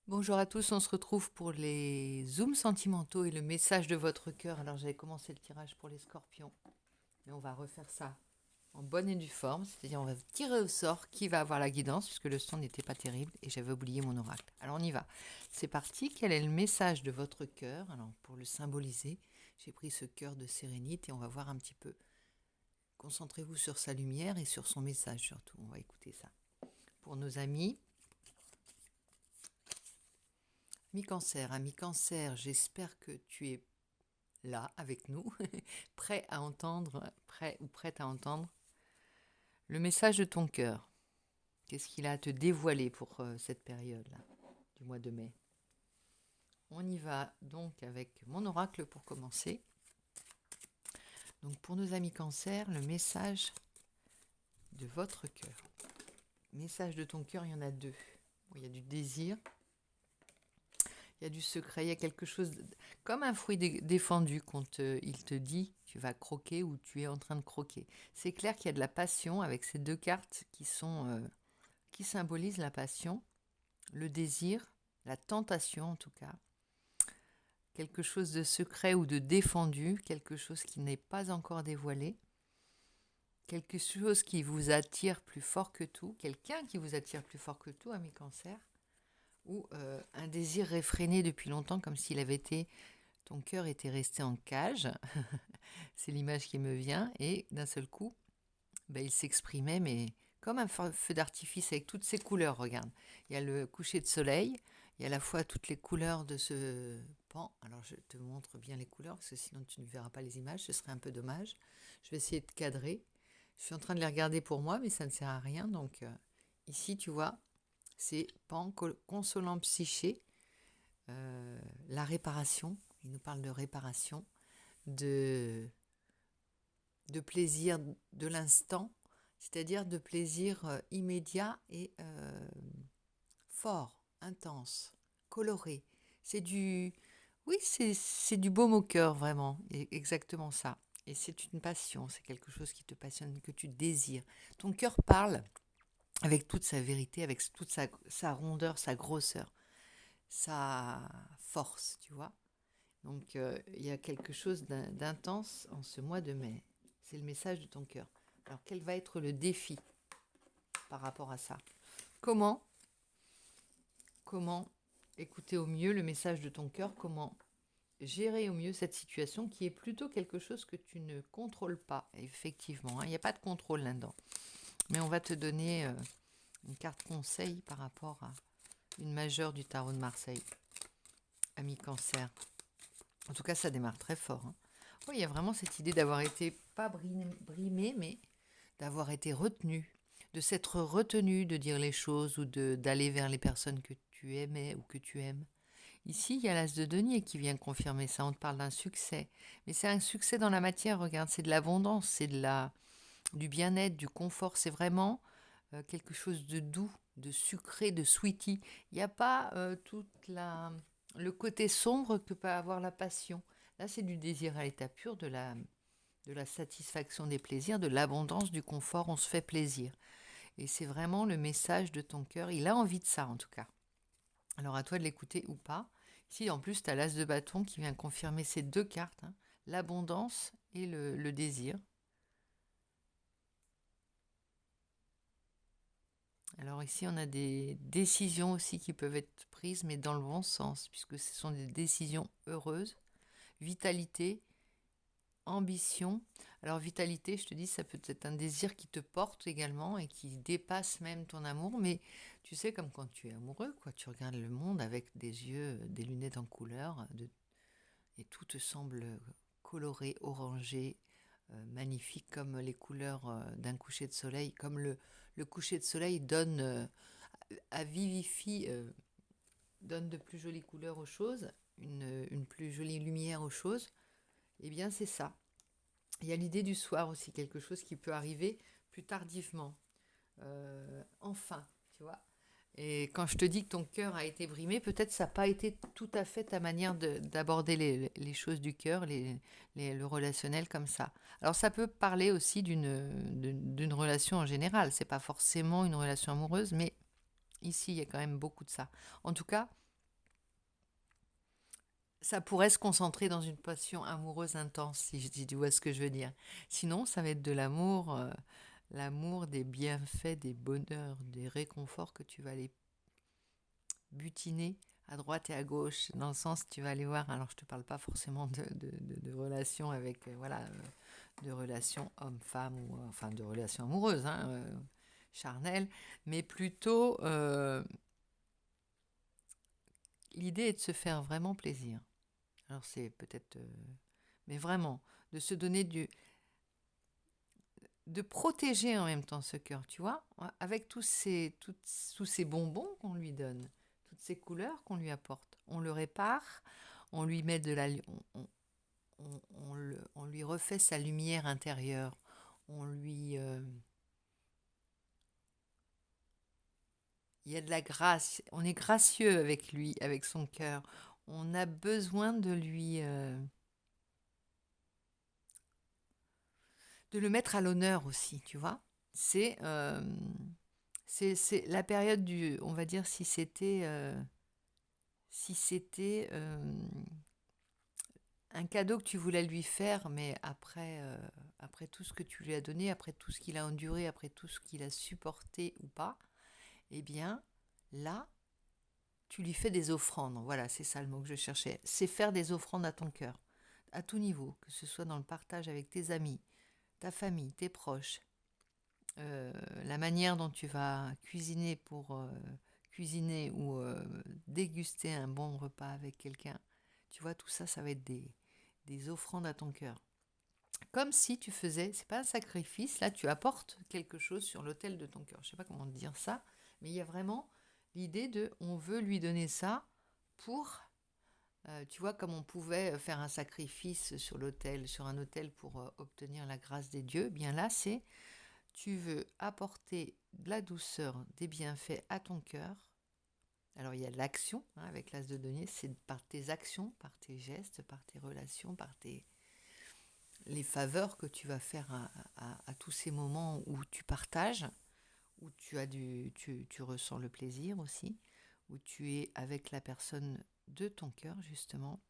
Bonjour à tous, on se retrouve pour les zooms sentimentaux et le message de votre cœur. Alors j'avais commencé le tirage pour les scorpions, mais on va refaire ça en bonne et due forme, c'est-à-dire on va tirer au sort qui va avoir la guidance, puisque le son n'était pas terrible et j'avais oublié mon oracle. Alors on y va, c'est parti, quel est le message de votre cœur? Alors pour le symboliser, j'ai pris ce cœur de sérénité et on va voir un petit peu. Concentrez-vous sur sa lumière et sur son message surtout, on va écouter ça. Pour nos amis, ami cancer, j'espère que tu es là avec nous, prêt à entendre, prêt ou prête à entendre le message de ton cœur. Qu'est-ce qu'il a à te dévoiler pour cette période-là du mois de mai? On y va donc avec mon oracle pour commencer. Donc pour nos amis cancer, le message de votre cœur. Message de ton cœur, il y en a deux. Bon, il y a du désir, il y a du secret, il y a quelque chose comme un fruit défendu quand il te dit tu vas croquer ou tu es en train de croquer. C'est clair qu'il y a de la passion avec ces deux cartes qui symbolisent la passion, le désir, la tentation en tout cas, quelque chose de secret ou de défendu, quelque chose qui n'est pas encore dévoilé, quelque chose qui vous attire plus fort que tout, quelqu'un qui vous attire plus fort que tout, ami cancer, ou un désir réfréné depuis longtemps comme s'il avait été ton cœur était resté en cage, c'est l'image qui me vient, et d'un seul coup, il s'exprimait, mais comme un feu d'artifice avec toutes ses couleurs, regarde. Il y a le coucher de soleil, il y a à la fois toutes les couleurs de ce pan. Alors je te montre bien les couleurs, parce que sinon tu ne verras pas les images, ce serait un peu dommage. Je vais essayer de cadrer. Je suis en train de les regarder pour moi, mais ça ne sert à rien. Donc ici, tu vois, c'est pan consolant psyché, la réparation. Il nous parle de réparation, de, de plaisir de l'instant, c'est-à-dire de plaisir immédiat et fort, intense, coloré. C'est du... Oui, c'est du baume au cœur, vraiment, exactement ça. Et c'est une passion, c'est quelque chose qui te passionne, que tu désires. Ton cœur parle avec toute sa vérité, avec toute sa rondeur, sa grosseur, sa force, tu vois. Donc, il y a quelque chose d'intense en ce mois de mai. C'est le message de ton cœur. Alors, quel va être le défi par rapport à ça? Comment, comment écouter au mieux le message de ton cœur? Comment gérer au mieux cette situation qui est plutôt quelque chose que tu ne contrôles pas, effectivement. Il n'y a pas de contrôle là-dedans. Mais on va te donner une carte conseil par rapport à une majeure du tarot de Marseille. Ami cancer. En tout cas, ça démarre très fort. Hein. Oui, il y a vraiment cette idée d'avoir été, pas brimé, mais d'avoir été retenu, de s'être retenu de dire les choses ou d'aller vers les personnes que tu aimais ou que tu aimes. Ici, il y a l'as de denier qui vient confirmer ça. On te parle d'un succès. Mais c'est un succès dans la matière, regarde, c'est de l'abondance, c'est du bien-être, du confort. C'est vraiment quelque chose de doux, de sucré, de sweetie. Il n'y a pas le côté sombre que peut avoir la passion. Là, c'est du désir à l'état pur, de la satisfaction des plaisirs, de l'abondance, du confort. On se fait plaisir. Et c'est vraiment le message de ton cœur. Il a envie de ça, en tout cas. Alors, à toi de l'écouter ou pas. Ici, en plus, tu as l'as de bâton qui vient confirmer ces deux cartes, hein, l'abondance et le désir. Alors ici, on a des décisions aussi qui peuvent être prises, mais dans le bon sens, puisque ce sont des décisions heureuses. Vitalité, ambition. Alors vitalité, je te dis, ça peut être un désir qui te porte également et qui dépasse même ton amour, mais tu sais, comme quand tu es amoureux, quoi, tu regardes le monde avec des yeux, des lunettes en couleur, et tout te semble coloré, orangé, magnifique comme les couleurs d'un coucher de soleil, comme le coucher de soleil vivifie, donne de plus jolies couleurs aux choses, une plus jolie lumière aux choses, eh bien c'est ça. Il y a l'idée du soir aussi, quelque chose qui peut arriver plus tardivement, enfin, tu vois. Et quand je te dis que ton cœur a été brimé, peut-être ça n'a pas été tout à fait ta manière d'aborder les choses du cœur, le relationnel comme ça. Alors ça peut parler aussi d'une relation en général. C'est pas forcément une relation amoureuse, mais ici il y a quand même beaucoup de ça. En tout cas, ça pourrait se concentrer dans une passion amoureuse intense, si je dis, tu vois ce que je veux dire. Sinon, ça va être de l'amour, l'amour des bienfaits, des bonheurs, des réconforts que tu vas aller butiner à droite et à gauche, dans le sens tu vas aller voir. Alors, je te parle pas forcément de relations avec, voilà, de relations homme-femme ou enfin de relations amoureuses, hein, charnelles, mais plutôt l'idée est de se faire vraiment plaisir. Alors c'est peut-être, mais vraiment, de se donner de protéger en même temps ce cœur, tu vois, avec tous ces bonbons qu'on lui donne, toutes ces couleurs qu'on lui apporte. On le répare, on lui met de la, on lui refait sa lumière intérieure, on lui, il y a de la grâce, on est gracieux avec lui, avec son cœur. On a besoin de le mettre à l'honneur aussi, tu vois. C'est c'est la période du, on va dire, si c'était un cadeau que tu voulais lui faire, mais après tout ce que tu lui as donné, après tout ce qu'il a enduré, après tout ce qu'il a supporté ou pas, eh bien, là, tu lui fais des offrandes. Voilà, c'est ça le mot que je cherchais. C'est faire des offrandes à ton cœur, à tout niveau, que ce soit dans le partage avec tes amis, ta famille, tes proches, la manière dont tu vas cuisiner pour cuisiner ou déguster un bon repas avec quelqu'un. Tu vois, tout ça, ça va être des offrandes à ton cœur. Comme si tu faisais, c'est pas un sacrifice, là tu apportes quelque chose sur l'autel de ton cœur. Je sais pas comment te dire ça, mais il y a vraiment l'idée de, on veut lui donner ça pour, tu vois, comme on pouvait faire un sacrifice sur l'autel, sur un autel pour obtenir la grâce des dieux, bien là c'est, tu veux apporter de la douceur, des bienfaits à ton cœur. Alors il y a l'action, hein, avec l'as de denier, c'est par tes actions, par tes gestes, par tes relations, par les faveurs que tu vas faire à tous ces moments où tu partages, où tu ressens le plaisir aussi, où tu es avec la personne de ton cœur justement.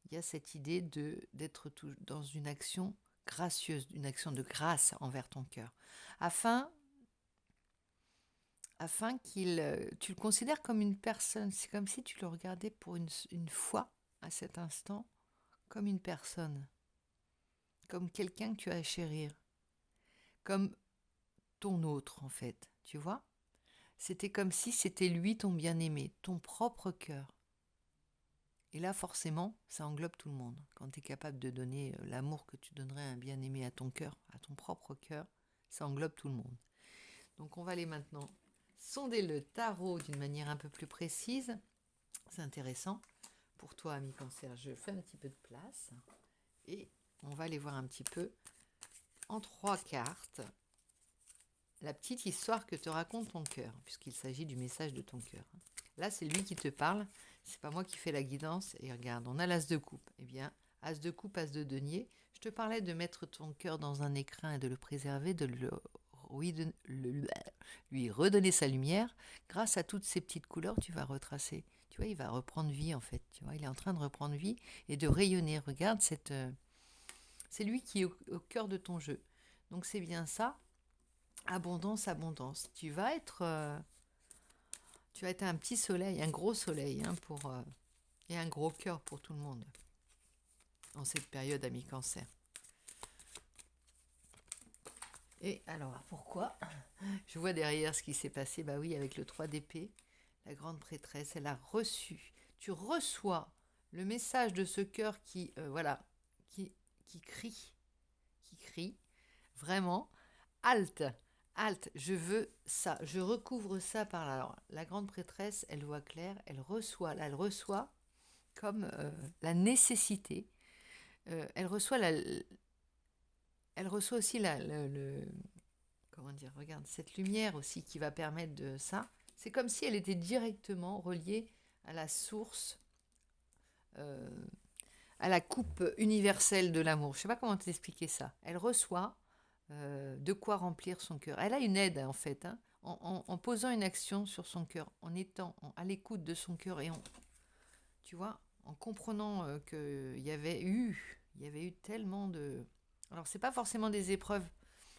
Il y a cette idée d'être dans une action gracieuse, une action de grâce envers ton cœur, afin tu le considères comme une personne. C'est comme si tu le regardais pour une fois à cet instant comme une personne, comme quelqu'un que tu as à chérir, comme ton autre en fait, tu vois. C'était comme si c'était lui ton bien-aimé, ton propre cœur. Et là, forcément, ça englobe tout le monde. Quand tu es capable de donner l'amour que tu donnerais à un bien-aimé, à ton cœur, à ton propre cœur, ça englobe tout le monde. Donc on va aller maintenant sonder le tarot d'une manière un peu plus précise. C'est intéressant. Pour toi, ami cancer, je fais un petit peu de place. Et on va aller voir un petit peu en 3 cartes la petite histoire que te raconte ton cœur, puisqu'il s'agit du message de ton cœur. Là, c'est lui qui te parle, c'est pas moi qui fais la guidance. Et regarde, on a l'as de coupe. Eh bien, as de coupe, as de denier. Je te parlais de mettre ton cœur dans un écrin et de le préserver, de lui redonner sa lumière. Grâce à toutes ces petites couleurs, tu vas retracer. Tu vois, il va reprendre vie en fait. Tu vois, il est en train de reprendre vie et de rayonner. Regarde, c'est lui qui est au cœur de ton jeu. Donc c'est bien ça. Abondance, abondance. Tu vas être un petit soleil, un gros soleil, hein, et un gros cœur pour tout le monde en cette période à mi-cancer. Et alors, pourquoi? Je vois derrière ce qui s'est passé. Bah oui, avec le 3 d'épée, la grande prêtresse, elle a reçu. Tu reçois le message de ce cœur voilà, qui crie, vraiment, halte, halte, je veux ça, je recouvre ça par là. Alors, la grande prêtresse, elle voit clair, elle reçoit comme la nécessité, elle reçoit aussi comment dire, regarde, cette lumière aussi qui va permettre de ça. C'est comme si elle était directement reliée à la source, euh, à la coupe universelle de l'amour. Je ne sais pas comment t'expliquer ça. Elle reçoit de quoi remplir son cœur. Elle a une aide en fait, hein, en posant une action sur son cœur, en étant à l'écoute de son cœur et tu vois, en comprenant qu'il y avait eu tellement de... Alors, c'est pas forcément des épreuves.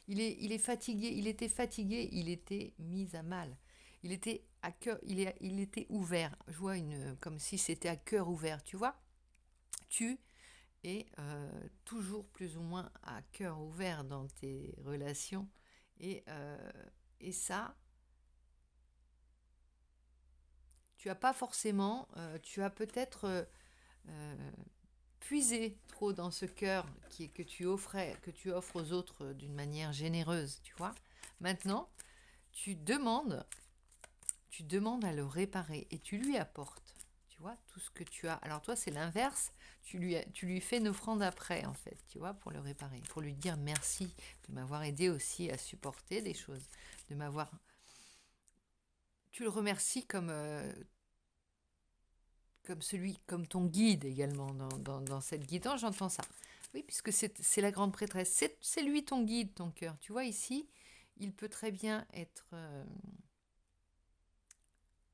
Il est fatigué, il était mis à mal. Il était à cœur, il était ouvert. Je vois comme si c'était à cœur ouvert, tu vois. Tu es toujours plus ou moins à cœur ouvert dans tes relations. Et, euh, et ça, tu as pas forcément, tu as peut-être euh, puisé trop dans ce cœur que tu offres aux autres d'une manière généreuse, tu vois. Maintenant, tu demandes, tu demandes à le réparer et tu lui apportes, tu vois, tout ce que tu as. Alors toi, c'est l'inverse, tu lui fais une offrande après, en fait, tu vois, pour le réparer, pour lui dire merci de m'avoir aidé aussi à supporter des choses, de m'avoir... Tu le remercies comme ton guide également dans cette guidance, j'entends ça. Oui, puisque c'est la grande prêtresse, c'est lui ton guide, ton cœur. Tu vois, ici, il peut très bien être...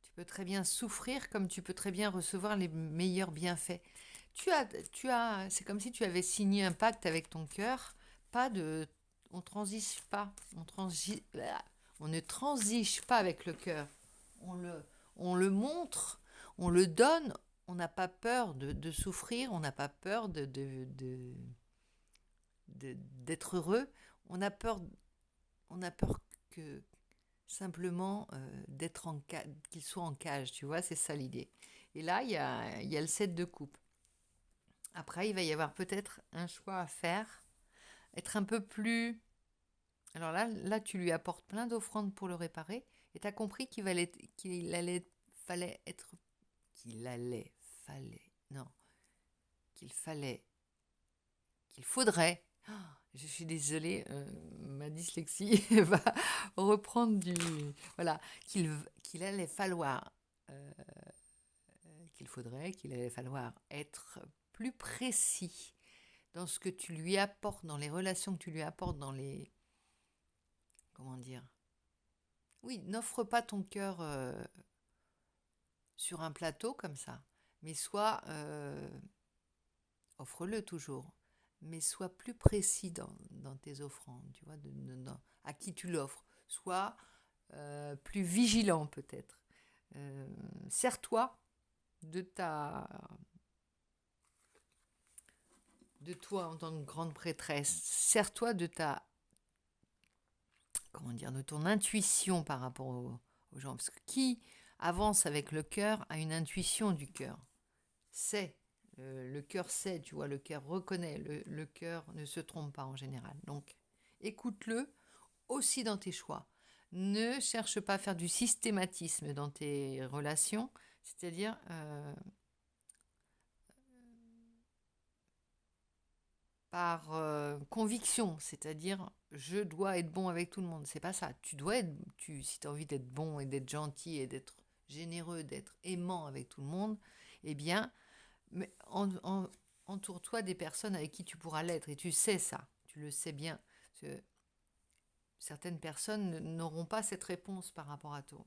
tu peux très bien souffrir comme tu peux très bien recevoir les meilleurs bienfaits. C'est comme si tu avais signé un pacte avec ton cœur, pas de... On transige pas, on ne transige pas avec le cœur. On le, on le montre, on le donne, on n'a pas peur de souffrir, on n'a pas peur d'être heureux, on a peur, on a peur que simplement qu'il soit en cage, tu vois, c'est ça l'idée. Et là, il y a le 7 de coupe. Après, il va y avoir peut-être un choix à faire, être un peu plus... Alors là, tu lui apportes plein d'offrandes pour le réparer, et tu as compris fallait être qu'il allait, fallait, non, qu'il fallait, qu'il faudrait. Oh, je suis désolée, ma dyslexie va reprendre du. Voilà, qu'il allait falloir, euh, qu'il allait falloir être plus précis dans ce que tu lui apportes, dans les relations que tu lui apportes, dans les. Comment dire? Oui, n'offre pas ton cœur sur un plateau comme ça, mais soit offre-le toujours, mais sois plus précis dans tes offrandes, tu vois, à qui tu l'offres. Sois plus vigilant peut-être. Sers-toi de de toi en tant que grande prêtresse. Sers-toi de comment dire, de ton intuition par rapport aux gens. Parce que qui avance avec le cœur a une intuition du cœur. Sait. Le cœur sait, tu vois, le cœur reconnaît, le cœur ne se trompe pas en général. Donc, écoute-le aussi dans tes choix. Ne cherche pas à faire du systématisme dans tes relations, c'est-à-dire par conviction, c'est-à-dire je dois être bon avec tout le monde. C'est pas ça. Tu dois être, si tu as envie d'être bon et d'être gentil et d'être généreux, d'être aimant avec tout le monde, eh bien, mais entoure-toi des personnes avec qui tu pourras l'être. Et tu sais ça, tu le sais bien. Parce que certaines personnes n'auront pas cette réponse par rapport à toi.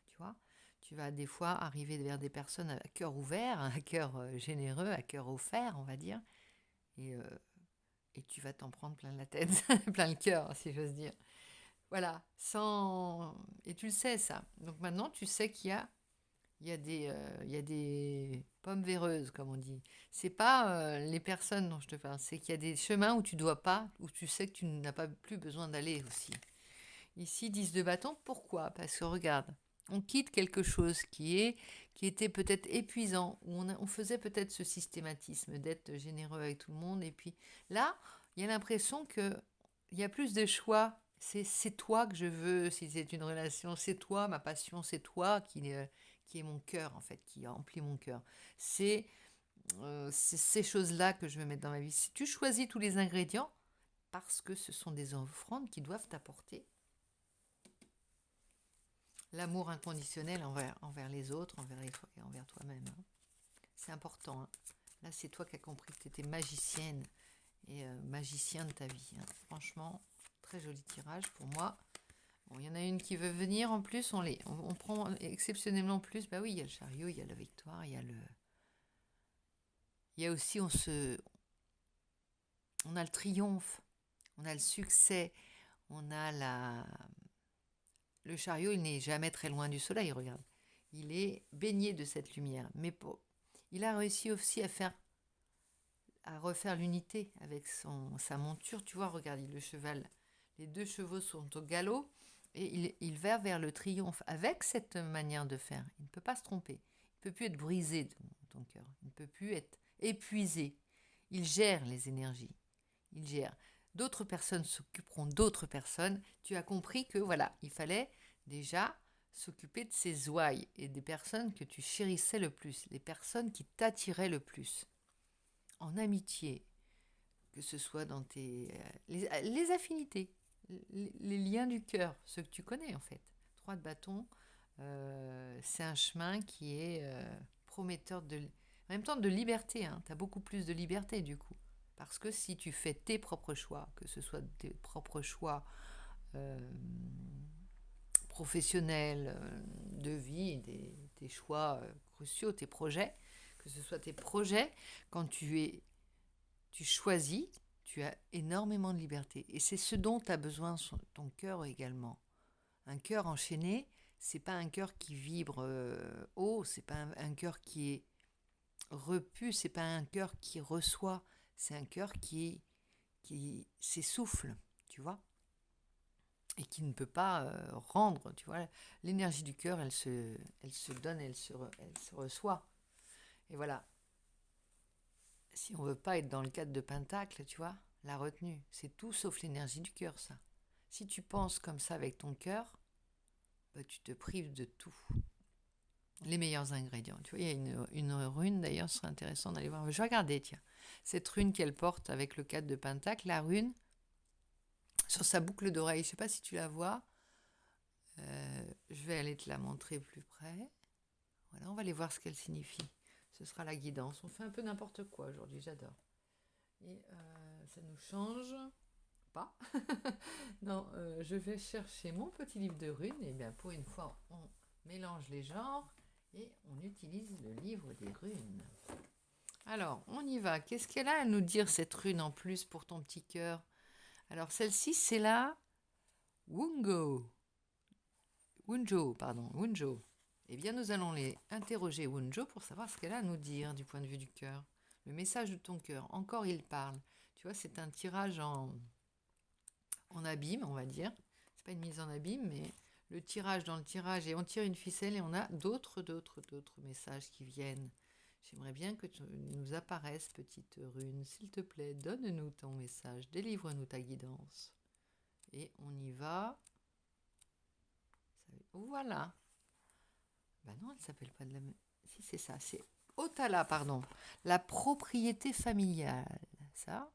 Tu vois, tu vas des fois arriver vers des personnes à cœur ouvert, à cœur généreux, à cœur offert, on va dire. Et, euh, et tu vas t'en prendre plein la tête, plein le cœur, si j'ose dire. Voilà, sans... Et tu le sais, ça. Donc maintenant, tu sais il y a des pommes véreuses, comme on dit. C'est pas les personnes dont je te parle, c'est qu'il y a des chemins où tu dois pas, où tu sais que tu n'as pas plus besoin d'aller aussi. Ici, 10 de bâton, pourquoi? Parce que regarde, on quitte quelque chose qui était peut-être épuisant, où on faisait peut-être ce systématisme d'être généreux avec tout le monde, et puis là, il y a l'impression que il y a plus de choix. C'est toi que je veux, si c'est une relation, c'est toi, ma passion, c'est toi qui est mon cœur, en fait, qui remplit mon cœur. C'est ces choses-là que je veux mettre dans ma vie. Si tu choisis tous les ingrédients, parce que ce sont des offrandes qui doivent t'apporter l'amour inconditionnel envers les autres, et envers toi-même. Hein. C'est important. Hein. Là, c'est toi qui as compris que tu étais magicienne et magicien de ta vie. Hein. Franchement, très joli tirage pour moi. Bon, il y en a une qui veut venir en plus, on prend exceptionnellement plus. Bah oui, il y a le chariot, il y a la victoire, il y a Il y a aussi, on a le triomphe, on a le succès, on a le chariot, il n'est jamais très loin du soleil, regarde. Il est baigné de cette lumière. Mais il a réussi aussi à refaire l'unité avec sa monture. Tu vois, regarde, le cheval, les 2 chevaux sont au galop et il va vers le triomphe avec cette manière de faire. Il ne peut pas se tromper. Il ne peut plus être brisé, ton cœur. Il ne peut plus être épuisé. Il gère les énergies. Il gère. D'autres personnes s'occuperont d'autres personnes. Tu as compris que voilà, il fallait déjà s'occuper de ces ouailles et des personnes que tu chérissais le plus, les personnes qui t'attiraient le plus. En amitié, que ce soit dans les affinités, les liens du cœur, ceux que tu connais en fait. 3 de bâton, c'est un chemin qui est prometteur en même temps de liberté. Hein. Tu as beaucoup plus de liberté du coup. Parce que si tu fais tes propres choix, que ce soit tes propres choix professionnels, de vie, tes choix cruciaux, tes projets, que ce soit tes projets, quand tu choisis, tu as énormément de liberté. Et c'est ce dont a besoin ton cœur également. Un cœur enchaîné, c'est pas un cœur qui vibre haut, c'est pas un cœur qui est repu, c'est pas un cœur qui reçoit, c'est un cœur qui s'essouffle, tu vois, et qui ne peut pas rendre, tu vois. L'énergie du cœur, elle se donne, elle se reçoit. Et voilà. Si on veut pas être dans le cadre de Pentacle, tu vois, la retenue, c'est tout sauf l'énergie du cœur, ça. Si tu penses comme ça avec ton cœur, bah, tu te prives de tout. Les meilleurs ingrédients. Tu vois, il y a une rune, d'ailleurs, ce serait intéressant d'aller voir. Je vais regarder, tiens. Cette rune qu'elle porte avec le 4 de Pentacle, la rune, sur sa boucle d'oreille, je ne sais pas si tu la vois. Je vais aller te la montrer plus près. Voilà, on va aller voir ce qu'elle signifie. Ce sera la guidance. On fait un peu n'importe quoi aujourd'hui, j'adore. Et ça nous change pas. Non, je vais chercher mon petit livre de runes. Et bien pour une fois, on mélange les genres et on utilise le livre des runes. Alors, on y va. Qu'est-ce qu'elle a à nous dire, cette rune en plus pour ton petit cœur? Alors, celle-ci, c'est la Wunjo. Wunjo. Eh bien, nous allons les interroger, Wunjo, pour savoir ce qu'elle a à nous dire du point de vue du cœur. Le message de ton cœur. Encore, il parle. Tu vois, c'est un tirage en abîme, on va dire. C'est pas une mise en abîme, mais le tirage dans le tirage. Et on tire une ficelle et on a d'autres messages qui viennent. J'aimerais bien que tu nous apparaisses, petite rune. S'il te plaît, donne-nous ton message. Délivre-nous ta guidance. Et on y va. Voilà. Ben non, elle ne s'appelle pas de la même. Si, c'est ça. C'est Otala, pardon. La propriété familiale. Ça.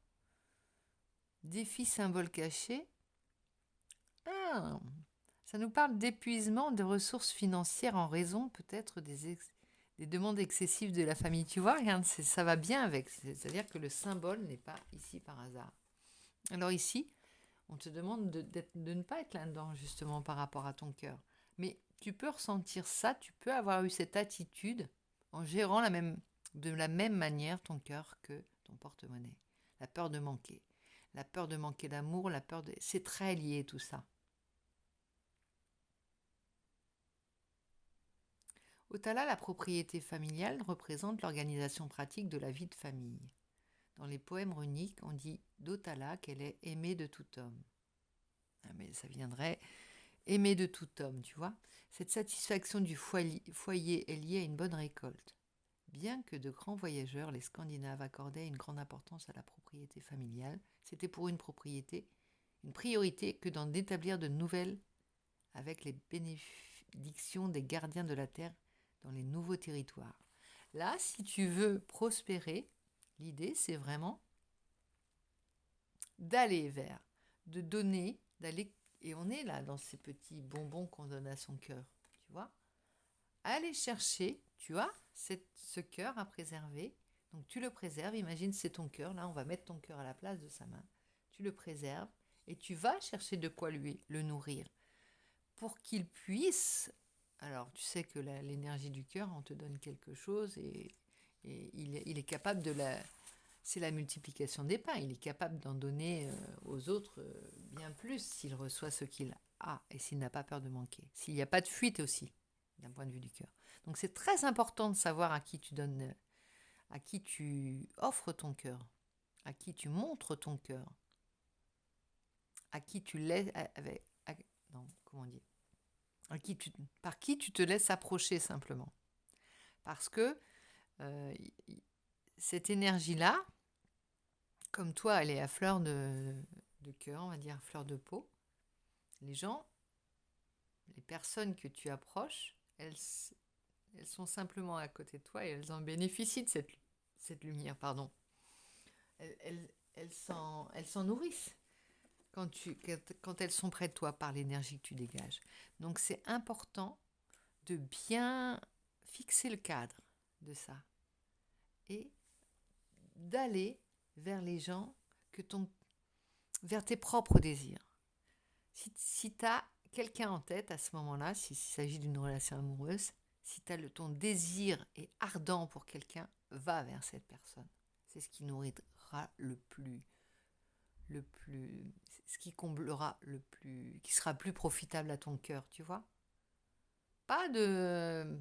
Défi symbole caché. Ah, ça nous parle d'épuisement des ressources financières en raison peut-être des demandes excessives de la famille. Tu vois, regarde, ça va bien avec. C'est-à-dire que le symbole n'est pas ici par hasard. Alors ici, on te demande de ne pas être là-dedans, justement, par rapport à ton cœur. Mais tu peux ressentir ça, tu peux avoir eu cette attitude en gérant de la même manière ton cœur que ton porte-monnaie. La peur de manquer. La peur de manquer d'amour, c'est très lié tout ça. Otala, la propriété familiale représente l'organisation pratique de la vie de famille. Dans les poèmes runiques, on dit d'Otala qu'elle est aimée de tout homme. Ah, mais ça viendrait aimer de tout homme, tu vois. Cette satisfaction du foyer est liée à une bonne récolte. Bien que de grands voyageurs, les Scandinaves accordaient une grande importance à la propriété familiale, c'était pour une priorité que d'en établir de nouvelles avec les bénédictions des gardiens de la terre dans les nouveaux territoires. Là, si tu veux prospérer, l'idée, c'est vraiment d'aller vers, de donner, d'aller, et on est là dans ces petits bonbons qu'on donne à son cœur, tu vois. Aller chercher, tu vois, ce cœur à préserver. Donc tu le préserves, imagine c'est ton cœur, là on va mettre ton cœur à la place de sa main. Tu le préserves et tu vas chercher de quoi le nourrir pour qu'il puisse. Alors tu sais que l'énergie du cœur, on te donne quelque chose et Et il est capable de la... C'est la multiplication des pains. Il est capable d'en donner aux autres bien plus s'il reçoit ce qu'il a et s'il n'a pas peur de manquer. S'il n'y a pas de fuite aussi, d'un point de vue du cœur. Donc c'est très important de savoir à qui tu donnes, à qui tu offres ton cœur, à qui tu montres ton cœur, à qui tu laisses... non, comment dire, par qui tu te laisses approcher simplement. Parce que euh, cette énergie-là, comme toi, elle est à fleur de cœur, on va dire, à fleur de peau. Les gens, les personnes que tu approches, elles sont simplement à côté de toi et elles en bénéficient de cette lumière, pardon. Elles s'en nourrissent quand elles sont près de toi par l'énergie que tu dégages. Donc c'est important de bien fixer le cadre de ça et d'aller vers les gens vers tes propres désirs. Si tu as quelqu'un en tête à ce moment-là, s'il s'agit d'une relation amoureuse, si ton désir est ardent pour quelqu'un, va vers cette personne. C'est ce qui nourrira ce qui comblera qui sera plus profitable à ton cœur, tu vois. Pas de,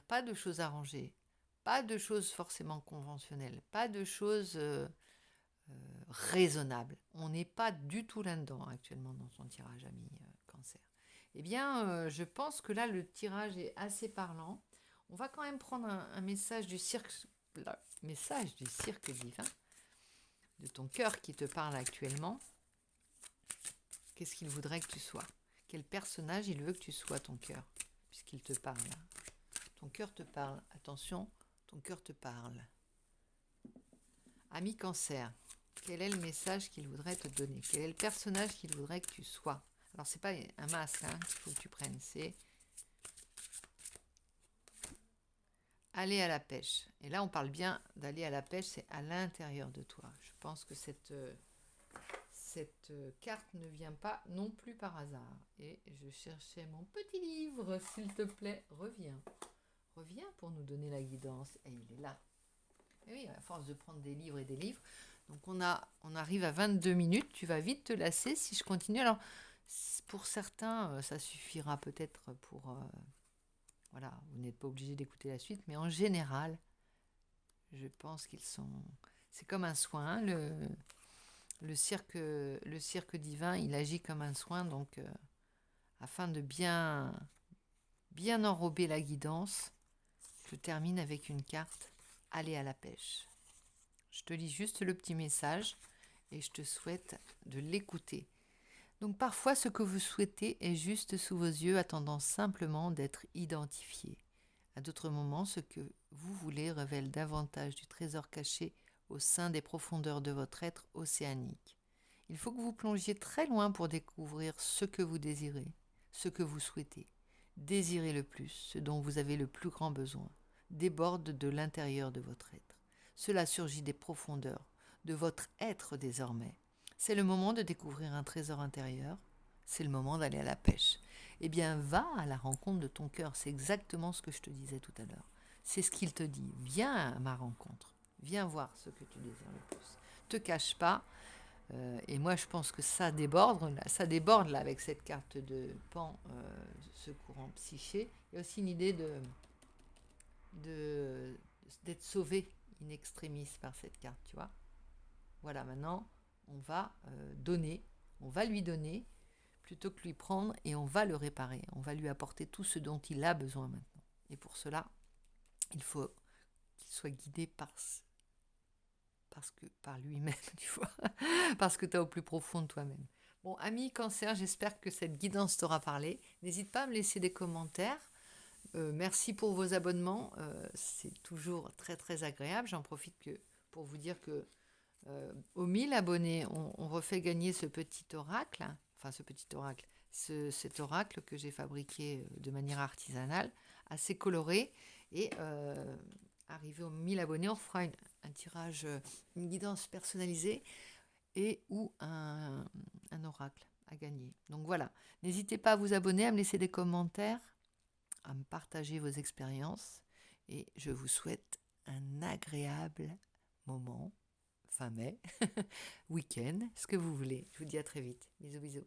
pas de choses arrangées, pas de choses forcément conventionnelles, pas de choses raisonnables. On n'est pas du tout là-dedans actuellement dans son tirage ami cancer. Eh bien, je pense que là, le tirage est assez parlant. On va quand même prendre un message du cirque divin, de ton cœur qui te parle actuellement. Qu'est-ce qu'il voudrait que tu sois? Quel personnage il veut que tu sois, ton cœur, puisqu'il te parle là. Ton cœur te parle. Attention, ton cœur te parle. Ami cancer, quel est le message qu'il voudrait te donner? Quel est le personnage qu'il voudrait que tu sois? Alors, c'est pas un masque qu'il faut que tu prennes, c'est aller à la pêche. Et là, on parle bien d'aller à la pêche, c'est à l'intérieur de toi. Je pense que cette carte ne vient pas non plus par hasard. Et je cherchais mon petit livre, s'il te plaît, reviens. Reviens pour nous donner la guidance. Et il est là. Et oui, à force de prendre des livres et des livres. Donc on arrive à 22 minutes. Tu vas vite te lasser si je continue. Alors, pour certains, ça suffira peut-être pour... voilà, vous n'êtes pas obligé d'écouter la suite. Mais en général, je pense qu'ils sont... C'est comme un soin. Le cirque divin, il agit comme un soin. Donc, afin de bien enrober la guidance, je termine avec une carte. Aller à la pêche. Je te lis juste le petit message et je te souhaite de l'écouter. Donc parfois ce que vous souhaitez est juste sous vos yeux, attendant simplement d'être identifié. À d'autres moments, ce que vous voulez révèle davantage du trésor caché au sein des profondeurs de votre être océanique. Il faut que vous plongiez très loin pour découvrir ce que vous désirez, ce que vous souhaitez. Désirez le plus, ce dont vous avez le plus grand besoin. Déborde de l'intérieur de votre être. Cela surgit des profondeurs de votre être désormais. C'est le moment de découvrir un trésor intérieur. C'est le moment d'aller à la pêche. Eh bien, va à la rencontre de ton cœur. C'est exactement ce que je te disais tout à l'heure. C'est ce qu'il te dit. Viens à ma rencontre. Viens voir ce que tu désires le plus. Te cache pas. Et moi, je pense que ça déborde là, avec cette carte de Pan, ce courant psyché. Il y a aussi une idée d'être sauvé in extremis par cette carte, tu vois. Voilà, maintenant, on va lui donner, plutôt que lui prendre, et on va le réparer. On va lui apporter tout ce dont il a besoin maintenant. Et pour cela, il faut qu'il soit guidé par lui-même, tu vois, parce que tu as au plus profond de toi-même. Bon, ami cancer, j'espère que cette guidance t'aura parlé. N'hésite pas à me laisser des commentaires. Merci pour vos abonnements, c'est toujours très très agréable. J'en profite pour vous dire que aux 1000 abonnés, on refait gagner ce petit oracle, cet oracle que j'ai fabriqué de manière artisanale, assez coloré. Et arrivé aux 1000 abonnés, on fera un tirage, une guidance personnalisée ou un oracle à gagner. Donc voilà, n'hésitez pas à vous abonner, à me laisser des commentaires, à me partager vos expériences. et je vous souhaite un agréable moment, fin mai, week-end, ce que vous voulez. Je vous dis à très vite. Bisous, bisous.